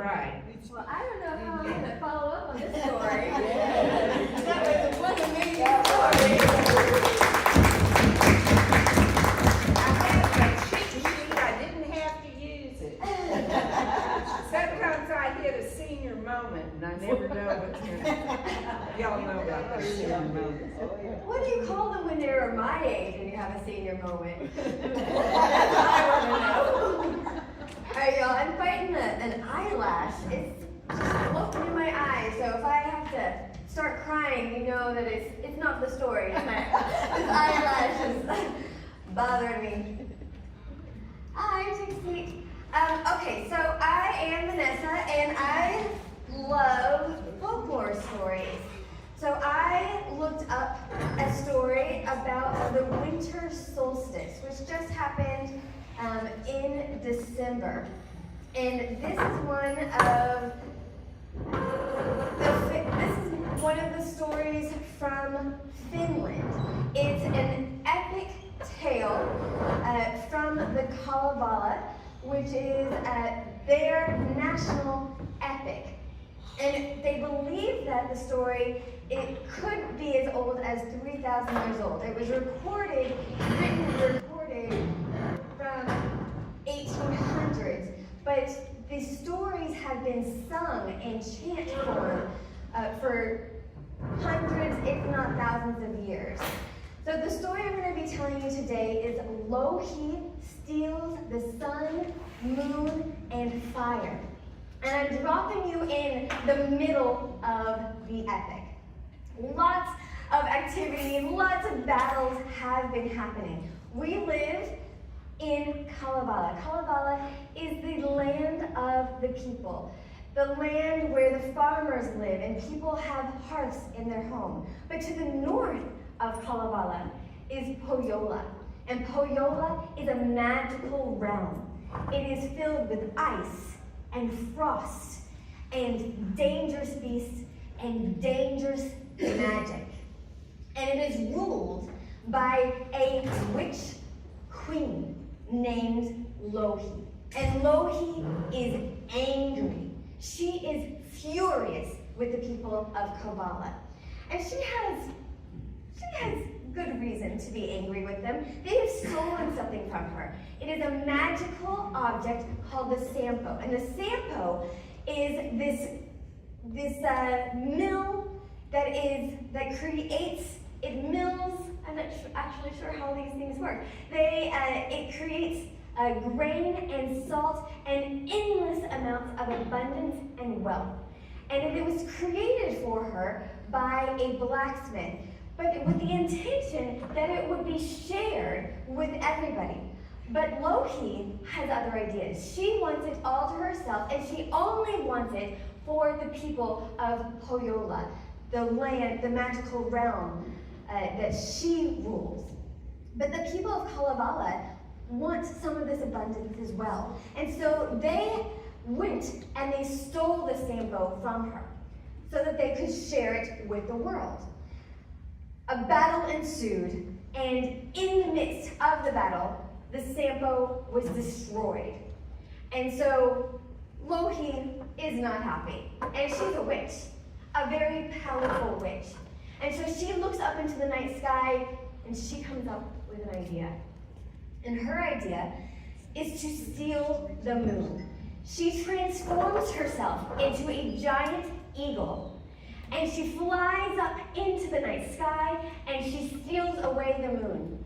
right. Well, I don't know how I'm going to follow up on this story. That was one amazing story. I had a cheat sheet, I didn't have to use it. Sometimes I hit a senior moment and I never know what's going to happen. Y'all know about the senior moments. What do you call them when they're my age and you have a senior moment? That's what I want to know. Alright, y'all, I'm fighting an eyelash. It's just looking in my eye, so if I have to start crying, you know that it's not the story. It's this eyelash is bothering me. Hi, take a seat. Okay, so I am Vanessa, and I love folklore stories. So I looked up a story about the winter solstice, which just happened in December. And this is one of the stories from Finland. It's an epic tale from the Kalavala, which is their national epic. And they believe that the story, it could be as old as 3,000 years old. It was recorded from 1800s, but the stories have been sung in chant form for hundreds, if not thousands of years. So the story I'm going to be telling you today is Louhi steals the sun, moon, and fire. And I'm dropping you in the middle of the epic. Lots of activity, lots of battles have been happening. We live in Kalavala. Kalavala is the land of the people, the land where the farmers live and people have hearths in their home. But to the north of Kalavala is Pohjola. And Pohjola is a magical realm. It is filled with ice and frost and dangerous beasts and dangerous magic. And it is ruled by a witch queen named Louhi. And Louhi is angry. She is furious with the people of Kalevala. And she has good reason to be angry with them. They have stolen something from her. It is a magical object called the Sampo. And the Sampo is this mill that creates, it mills, I'm not actually sure how these things work. It creates grain and salt and endless amounts of abundance and wealth. And it was created for her by a blacksmith, but with the intention that it would be shared with everybody. But Louhi has other ideas. She wants it all to herself, and she only wants it for the people of Pohjola, the land, the magical realm that she rules. But the people of Kalevala want some of this abundance as well. And so they went and they stole the Sampo from her so that they could share it with the world. A battle ensued, and in the midst of the battle, the Sampo was destroyed. And so Louhi is not happy, and she's a witch, a very powerful witch. And so she looks up into the night sky, and she comes up with an idea. And her idea is to steal the moon. She transforms herself into a giant eagle, and she flies up into the night sky, and she steals away the moon.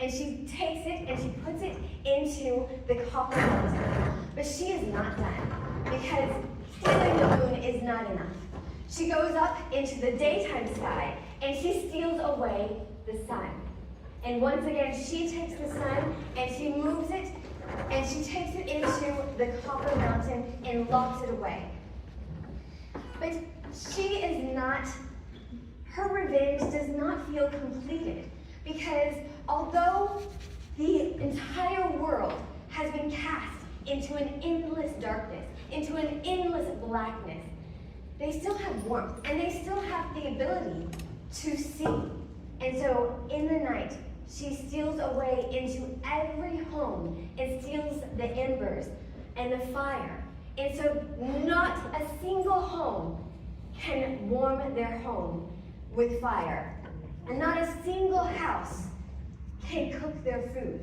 And she takes it and she puts it into the copper mountain. But she is not done, because stealing the moon is not enough. She goes up into the daytime sky and she steals away the sun. And once again, she takes the sun and she moves it and she takes it into the copper mountain and locks it away. But she is not, her revenge does not feel completed, because although the entire world has been cast into an endless darkness, into an endless blackness, they still have warmth, and they still have the ability to see. And so in the night, she steals away into every home and steals the embers and the fire And so not a single home can warm their home with fire. And not a single house can cook their food.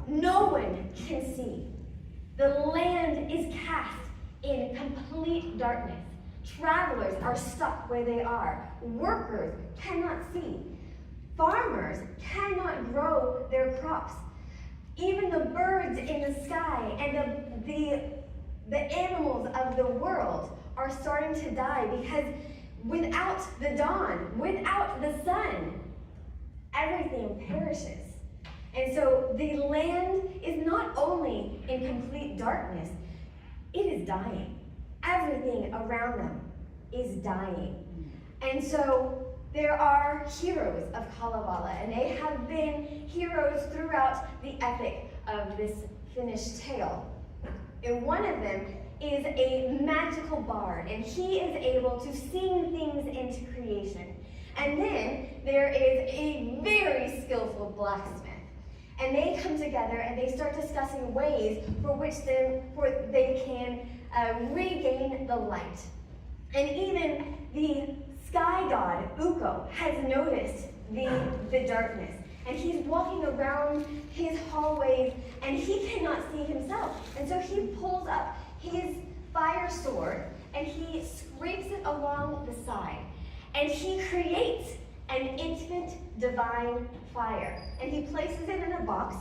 No one can see. The land is cast in complete darkness. Travelers are stuck where they are. Workers cannot see. Farmers cannot grow their crops. Even the birds in the sky and the animals of the world are starting to die because without the dawn, without the sun, everything perishes. And so the land is not only in complete darkness, it is dying. Everything around them is dying. And so there are heroes of Kalavala, and they have been heroes throughout the epic of this Finnish tale. And one of them is a magical bard, and he is able to sing things into creation. And then there is a very skillful blacksmith. And they come together and they start discussing ways for which they can regain the light. And even the sky god, Ukko, has noticed the darkness. And he's walking around his hallways and he cannot see himself. And so he pulls up his fire sword and he scrapes it along the side. And he creates an infant divine fire. And he places it in a box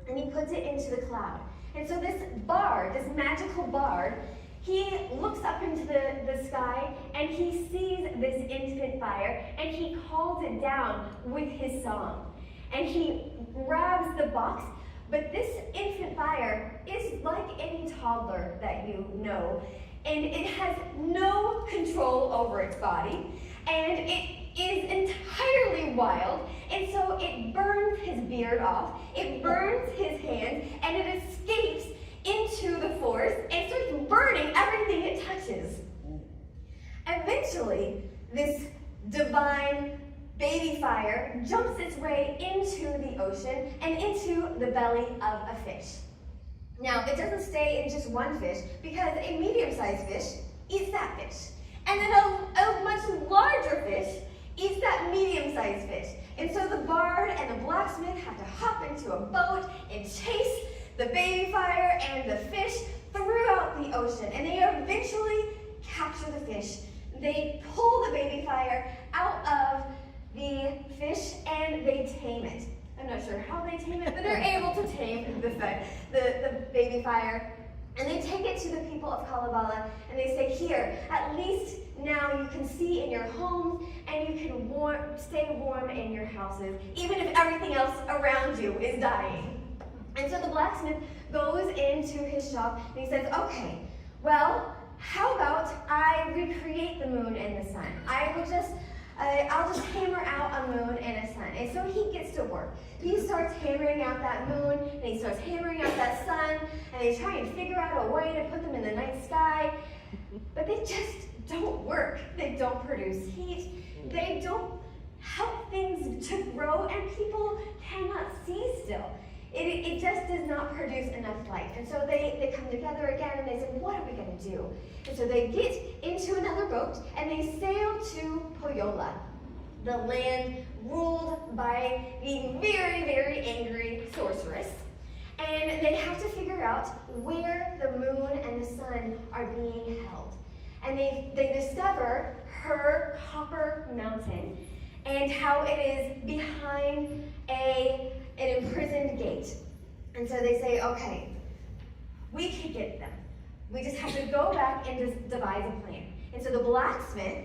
and he puts it into the cloud. And so this bard, this magical bard, he looks up into the sky and he sees this infant fire and he calls it down with his song. And he grabs the box, but this infant fire is like any toddler that you know, and it has no control over its body, and it is entirely wild, and so it burns his beard off, it burns his hands, and it escapes into the forest and starts burning everything it touches. Eventually, this divine baby fire jumps its way into the ocean and into the belly of a fish. Now, it doesn't stay in just one fish because a medium-sized fish eats that fish. And then a much larger fish eats that medium-sized fish. And so the bard and the blacksmith have to hop into a boat and chase the baby fire and the fish throughout the ocean. And they eventually capture the fish. They pull the baby fire out of the fish and they tame it. I'm not sure how they tame it, but they're able to tame the baby fire. And they take it to the people of Kalavala and they say, here, at least now you can see in your homes and you can stay warm in your houses, even if everything else around you is dying. And so the blacksmith goes into his shop and he says, okay, well, how about I recreate the moon and the sun? I'll just hammer out a moon and a sun. And so he gets to work. He starts hammering out that moon, and he starts hammering out that sun, and they try and figure out a way to put them in the night sky, but they just don't work. They don't produce heat. They don't help things to grow, and people cannot see still. It just does not produce enough light. And so they come together again and they say, what are we going to do? And so they get into another boat and they sail to Pohjola, the land ruled by the very, very angry sorceress. And they have to figure out where the moon and the sun are being held. And they discover her copper mountain and how it is behind an imprisoned gate. And so they say, okay, we can get them. We just have to go back and just devise a plan. And so the blacksmith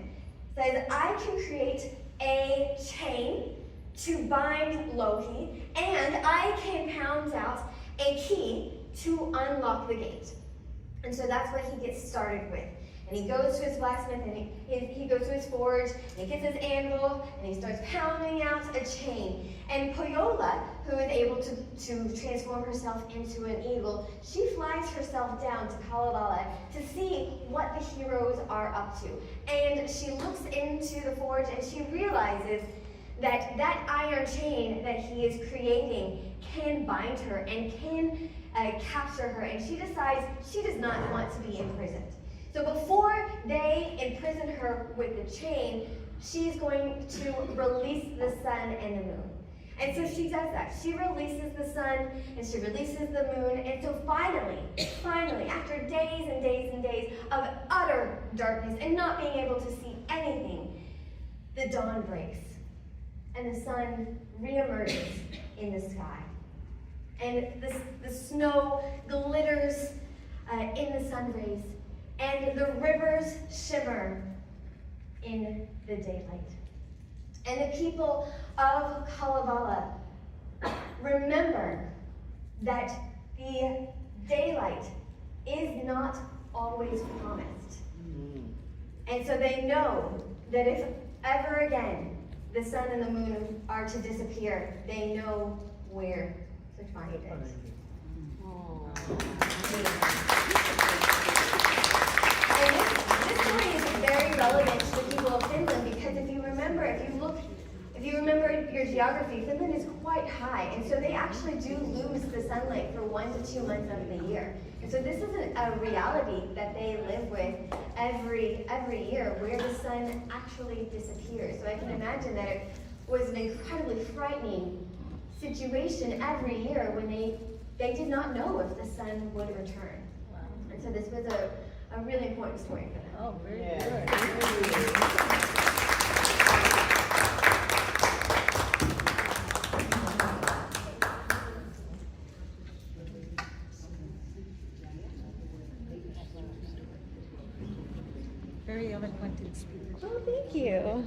says, I can create a chain to bind Louhi, and I can pound out a key to unlock the gate. And so that's what he gets started with. And he goes to his blacksmith and he goes to his forge and he gets his anvil and he starts pounding out a chain. And Pohjola, who is able to transform herself into an eagle, she flies herself down to Kalavala to see what the heroes are up to. And she looks into the forge and she realizes that iron chain that he is creating can bind her and can capture her, and she decides she does not want to be imprisoned. So before they imprison her with the chain, she's going to release the sun and the moon. And so she does that. She releases the sun and she releases the moon. And so finally, after days and days and days of utter darkness and not being able to see anything, the dawn breaks and the sun reemerges in the sky. And the snow glitters in the sun rays, and the rivers shimmer in the daylight. And the people of Kalavala remember that the daylight is not always promised. And so they know that if ever again the sun and the moon are to disappear, they know where to find it. And this story is very relevant to the people of Finland, because if you remember your geography, Finland is quite high, and so they actually do lose the sunlight for 1 to 2 months of the year. And so this is a reality that they live with every year, where the sun actually disappears. So I can imagine that it was an incredibly frightening situation every year when they did not know if the sun would return. Wow. And so this was a really important story for them. Oh, very Yeah. good. Very eloquent in speech. Oh, thank you.